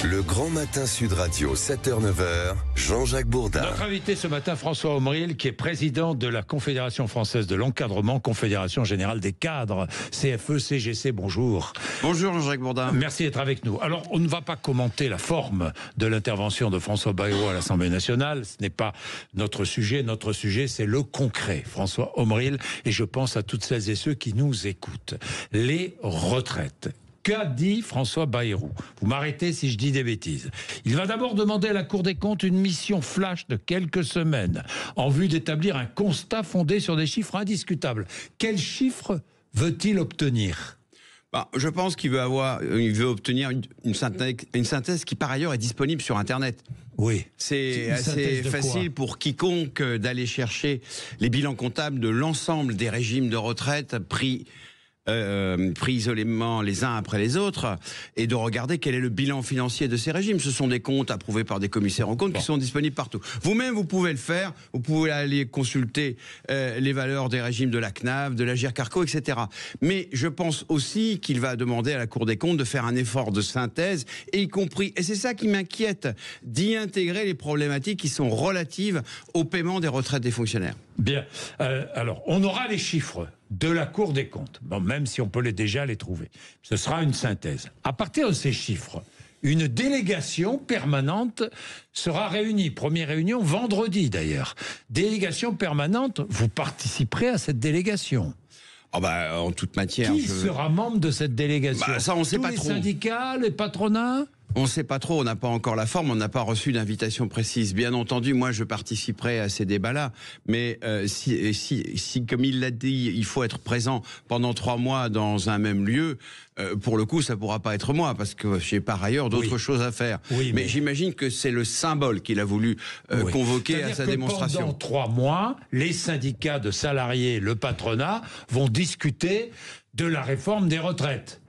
Le Grand Matin Sud Radio, 7h-9h, Jean-Jacques Bourdin. Notre invité ce matin, François Omril, qui est président de la Confédération Française de l'Encadrement, Confédération Générale des Cadres, CFE-CGC, bonjour. Bonjour Jean-Jacques Bourdin. Merci d'être avec nous. Alors, on ne va pas commenter la forme de l'intervention de François Bayrou à l'Assemblée nationale, ce n'est pas notre sujet c'est le concret, François Omril, et je pense à toutes celles et ceux qui nous écoutent. Les retraites. Qu'a dit François Bayrou? Vous m'arrêtez si je dis des bêtises. Il va d'abord demander à la Cour des comptes une mission flash de quelques semaines en vue d'établir un constat fondé sur des chiffres indiscutables. Quels chiffres veut-il obtenir? Je pense qu'il veut obtenir une synthèse qui par ailleurs est disponible sur Internet. Oui. C'est assez facile pour quiconque d'aller chercher les bilans comptables de l'ensemble des régimes de retraite pris isolément les uns après les autres et de regarder quel est le bilan financier de ces régimes. Ce sont des comptes approuvés par des commissaires aux comptes qui sont disponibles partout. Vous-même, vous pouvez le faire. Vous pouvez aller consulter les valeurs des régimes de la CNAV, de l'Agirc-Arrco, etc. Mais je pense aussi qu'il va demander à la Cour des comptes de faire un effort de synthèse, et y compris, et c'est ça qui m'inquiète, d'y intégrer les problématiques qui sont relatives au paiement des retraites des fonctionnaires. Bien. Alors, on aura les chiffres de la Cour des comptes, même si on peut déjà les trouver. Ce sera une synthèse. À partir de ces chiffres, une délégation permanente sera réunie. Première réunion vendredi d'ailleurs. Délégation permanente, vous participerez à cette délégation? En toute matière. Qui sera membre de cette délégation? Ça, on ne sait pas trop. Tous les syndicats, les patronats? On ne sait pas trop, on n'a pas encore la forme, on n'a pas reçu d'invitation précise. Bien entendu, moi je participerai à ces débats-là, mais si, comme il l'a dit, il faut être présent pendant 3 mois dans un même lieu, pour le coup ça ne pourra pas être moi, parce que j'ai par ailleurs d'autres choses à faire. Oui, mais j'imagine que c'est le symbole qu'il a voulu convoquer à sa démonstration. Pendant 3 mois, les syndicats de salariés, le patronat, vont discuter de la réforme des retraites.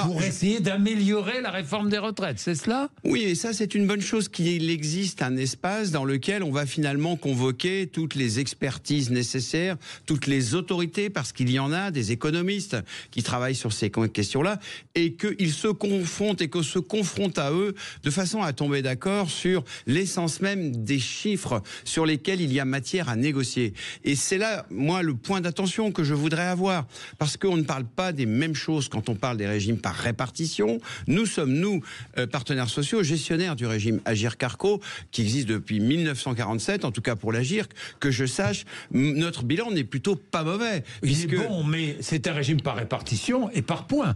Pour essayer d'améliorer la réforme des retraites, c'est cela? Oui, et ça c'est une bonne chose qu'il existe un espace dans lequel on va finalement convoquer toutes les expertises nécessaires, toutes les autorités, parce qu'il y en a des économistes qui travaillent sur ces questions-là, et qu'ils se confrontent et que se confrontent à eux de façon à tomber d'accord sur l'essence même des chiffres sur lesquels il y a matière à négocier. Et c'est là, moi, le point d'attention que je voudrais avoir, parce qu'on ne parle pas des mêmes choses quand on parle des régimes par répartition. Nous sommes, partenaires sociaux, gestionnaires du régime Agirc-Arrco, qui existe depuis 1947, en tout cas pour l'Agirc, que je sache, notre bilan n'est plutôt pas mauvais. Il est bon, mais c'est un régime par répartition et par points.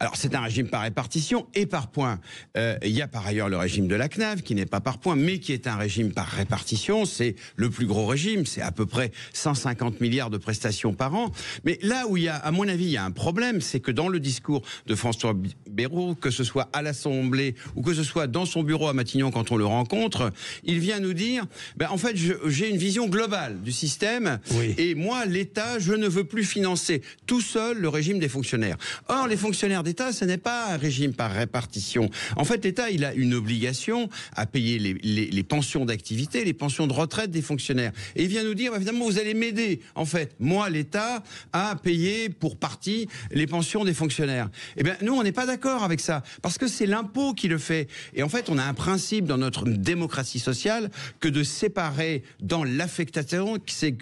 Alors c'est un régime par répartition et par points. Il y a par ailleurs le régime de la CNAV qui n'est pas par points, mais qui est un régime par répartition. C'est le plus gros régime, c'est à peu près 150 milliards de prestations par an. Mais là où il y a, à mon avis, il y a un problème, c'est que dans le discours de François Bayrou, que ce soit à l'Assemblée ou que ce soit dans son bureau à Matignon quand on le rencontre, il vient nous dire, en fait, j'ai une vision globale du système, et moi, l'État, je ne veux plus financer tout seul le régime des fonctionnaires. Or, les fonctionnaires d'État, ce n'est pas un régime par répartition. En fait, l'État, il a une obligation à payer les pensions d'activité, les pensions de retraite des fonctionnaires. Et il vient nous dire, évidemment, vous allez m'aider, en fait, moi, l'État, à payer pour partie les pensions des fonctionnaires. Eh bien, nous, on n'est pas d'accord avec ça, parce que c'est l'impôt qui le fait. Et en fait, on a un principe dans notre démocratie sociale que de séparer dans l'affectation, c'est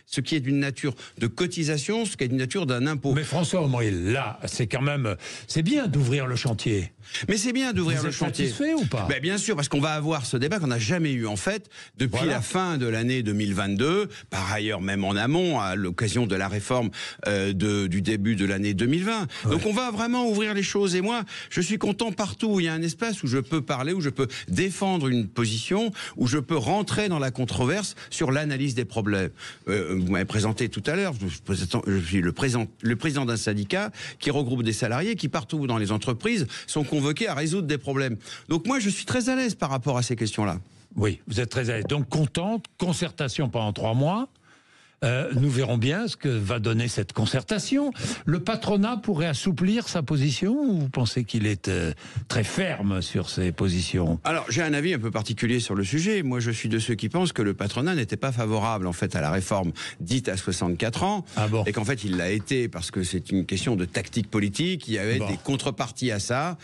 ce qui est d'une nature de cotisation, ce qui est d'une nature d'un impôt. Mais François Omril, là, c'est quand même... C'est bien d'ouvrir le chantier. Mais c'est bien d'ouvrir le chantier. Vous êtes satisfait ou pas? Bien sûr, parce qu'on va avoir ce débat qu'on n'a jamais eu en fait depuis la fin de l'année 2022, par ailleurs même en amont, à l'occasion de la réforme du début de l'année 2020. Donc on va vraiment ouvrir les choses, et moi je suis content partout où il y a un espace où je peux parler, où je peux défendre une position, où je peux rentrer dans la controverse sur l'analyse des problèmes. Vous m'avez présenté tout à l'heure, je suis le président d'un syndicat qui regroupe des salariés qui partout dans les entreprises sont convoqués à résoudre des problèmes. Donc moi je suis très à l'aise par rapport à ces questions-là. Oui, vous êtes très à l'aise. Donc contente, concertation pendant 3 mois. Nous verrons bien ce que va donner cette concertation. Le patronat pourrait assouplir sa position ou vous pensez qu'il est très ferme sur ses positions? Alors, j'ai un avis un peu particulier sur le sujet. Moi, je suis de ceux qui pensent que le patronat n'était pas favorable, en fait, à la réforme dite à 64 ans. Ah bon? Et qu'en fait, il l'a été parce que c'est une question de tactique politique. Il y avait des contreparties à ça.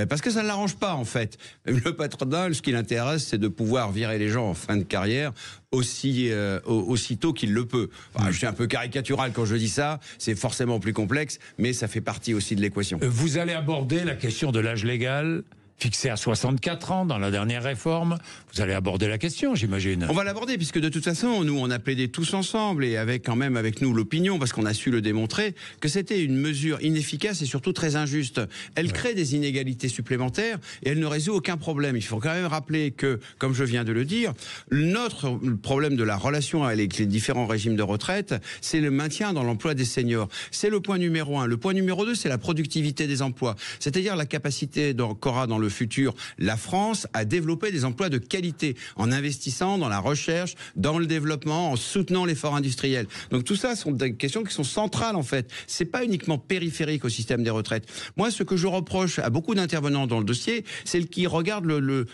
Parce que ça ne l'arrange pas, en fait. Le patronat, ce qui l'intéresse, c'est de pouvoir virer les gens en fin de carrière aussitôt qu'il le peut. Enfin, je suis un peu caricatural quand je dis ça. C'est forcément plus complexe, mais ça fait partie aussi de l'équation. Vous allez aborder la question de l'âge légal fixé à 64 ans dans la dernière réforme. Vous allez aborder la question, j'imagine. On va l'aborder, puisque de toute façon, nous, on a plaidé tous ensemble, et avec nous l'opinion, parce qu'on a su le démontrer, que c'était une mesure inefficace et surtout très injuste. Elle crée des inégalités supplémentaires, et elle ne résout aucun problème. Il faut quand même rappeler que, comme je viens de le dire, notre problème de la relation avec les différents régimes de retraite, c'est le maintien dans l'emploi des seniors. C'est le point numéro 1. Le point numéro 2, c'est la productivité des emplois. C'est-à-dire la capacité qu'aura dans le futur la France à développer des emplois de qualité en investissant dans la recherche, dans le développement, en soutenant l'effort industriel. Donc tout ça sont des questions qui sont centrales en fait. C'est pas uniquement périphérique au système des retraites. Moi, ce que je reproche à beaucoup d'intervenants dans le dossier, c'est qu'ils regardent le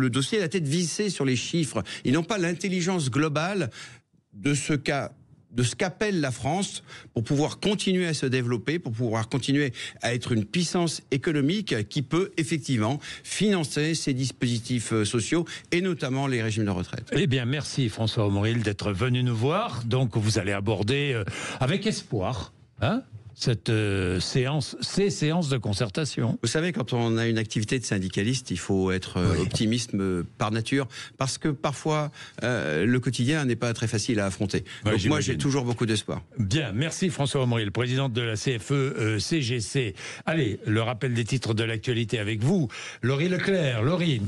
dossier la tête vissée sur les chiffres. Ils n'ont pas l'intelligence globale de ce qu'appelle la France pour pouvoir continuer à se développer, pour pouvoir continuer à être une puissance économique qui peut effectivement financer ces dispositifs sociaux et notamment les régimes de retraite. Eh bien, merci François Omril d'être venu nous voir. Donc, vous allez aborder avec espoir, ces séances de concertation. Vous savez, quand on a une activité de syndicaliste, il faut être optimiste par nature, parce que parfois, le quotidien n'est pas très facile à affronter. Donc moi, j'ai toujours beaucoup d'espoir. Bien, merci François Omril, président de la CFE-CGC. Allez, le rappel des titres de l'actualité avec vous, Laurie Leclerc. Laurie.